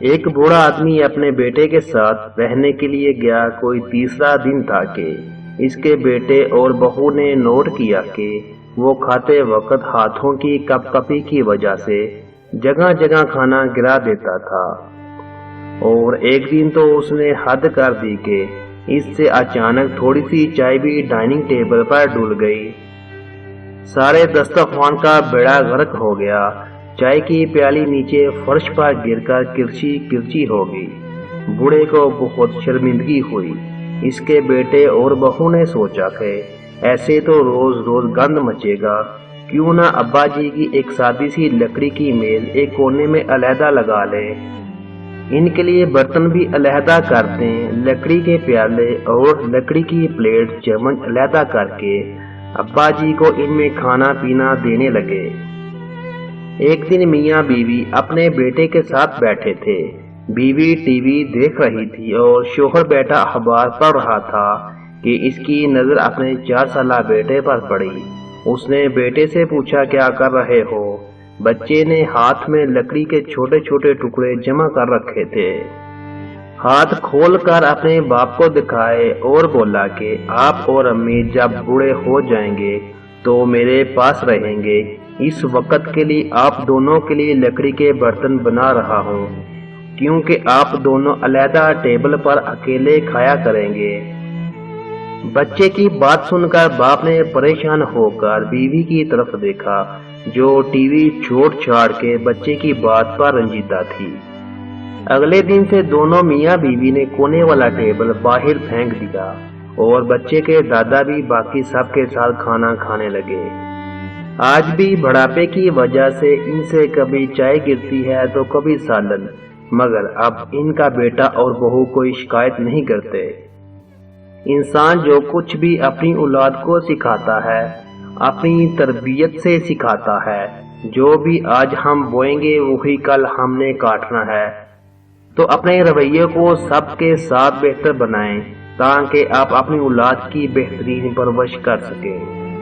ایک بوڑھا آدمی اپنے بیٹے کے ساتھ رہنے کے لیے گیا۔ کوئی تیسرا دن تھا کہ اس کے بیٹے اور بہو نے نوٹ کیا کہ وہ کھاتے وقت ہاتھوں کی کپ کپی کی وجہ سے جگہ جگہ کھانا گرا دیتا تھا، اور ایک دن تو اس نے حد کر دی کہ اس سے اچانک تھوڑی سی چائے بھی ڈائننگ ٹیبل پر ڈول گئی۔ سارے دسترخوان کا بیڑا غرق ہو گیا۔ چائے کی پیالی نیچے فرش پر گر کر کرچی کرچی ہو گئی۔ بوڑھے کو بہت شرمندگی ہوئی۔ اس کے بیٹے اور بہو نے سوچا کہ ایسے تو روز روز گند مچے گا، کیوں نہ ابا جی کی ایک سادی سی لکڑی کی میز ایک کونے میں علیحدہ لگا لیں، ان کے لیے برتن بھی علیحدہ کر دیں، لکڑی کے پیالے اور لکڑی کی پلیٹ چمچ علیحدہ کر کے ابا جی کو ان میں کھانا پینا دینے لگے۔ ایک دن میاں بیوی اپنے بیٹے کے ساتھ بیٹھے تھے۔ بیوی ٹی وی دیکھ رہی تھی اور شوہر بیٹھا اخبار پڑھ رہا تھا کہ اس کی نظر اپنے 4 سالہ بیٹے پر پڑی۔ اس نے بیٹے سے پوچھا، کیا کر رہے ہو؟ بچے نے ہاتھ میں لکڑی کے چھوٹے چھوٹے ٹکڑے جمع کر رکھے تھے، ہاتھ کھول کر اپنے باپ کو دکھائے اور بولا کہ آپ اور امی جب بوڑھے ہو جائیں گے تو میرے پاس رہیں گے، اس وقت کے لیے آپ دونوں کے لیے لکڑی کے برتن بنا رہا ہوں، کیونکہ آپ دونوں علیحدہ ٹیبل پر اکیلے کھایا کریں گے۔ بچے کی بات سن کر باپ نے پریشان ہو کر بیوی کی طرف دیکھا، جو ٹی وی چھوڑ چھاڑ کے بچے کی بات پر رنجیدہ تھی۔ اگلے دن سے دونوں میاں بیوی نے کونے والا ٹیبل باہر پھینک دیا، اور بچے کے دادا بھی باقی سب کے ساتھ کھانا کھانے لگے۔ آج بھی بڑھاپے کی وجہ سے ان سے کبھی چائے گرتی ہے تو کبھی سالن، مگر اب ان کا بیٹا اور بہو کوئی شکایت نہیں کرتے۔ انسان جو کچھ بھی اپنی اولاد کو سکھاتا ہے، اپنی تربیت سے سکھاتا ہے۔ جو بھی آج ہم بوئیں گے وہی کل ہم نے کاٹنا ہے، تو اپنے رویے کو سب کے ساتھ بہتر بنائیں تاکہ آپ اپنی اولاد کی بہترین پرورش کر سکیں۔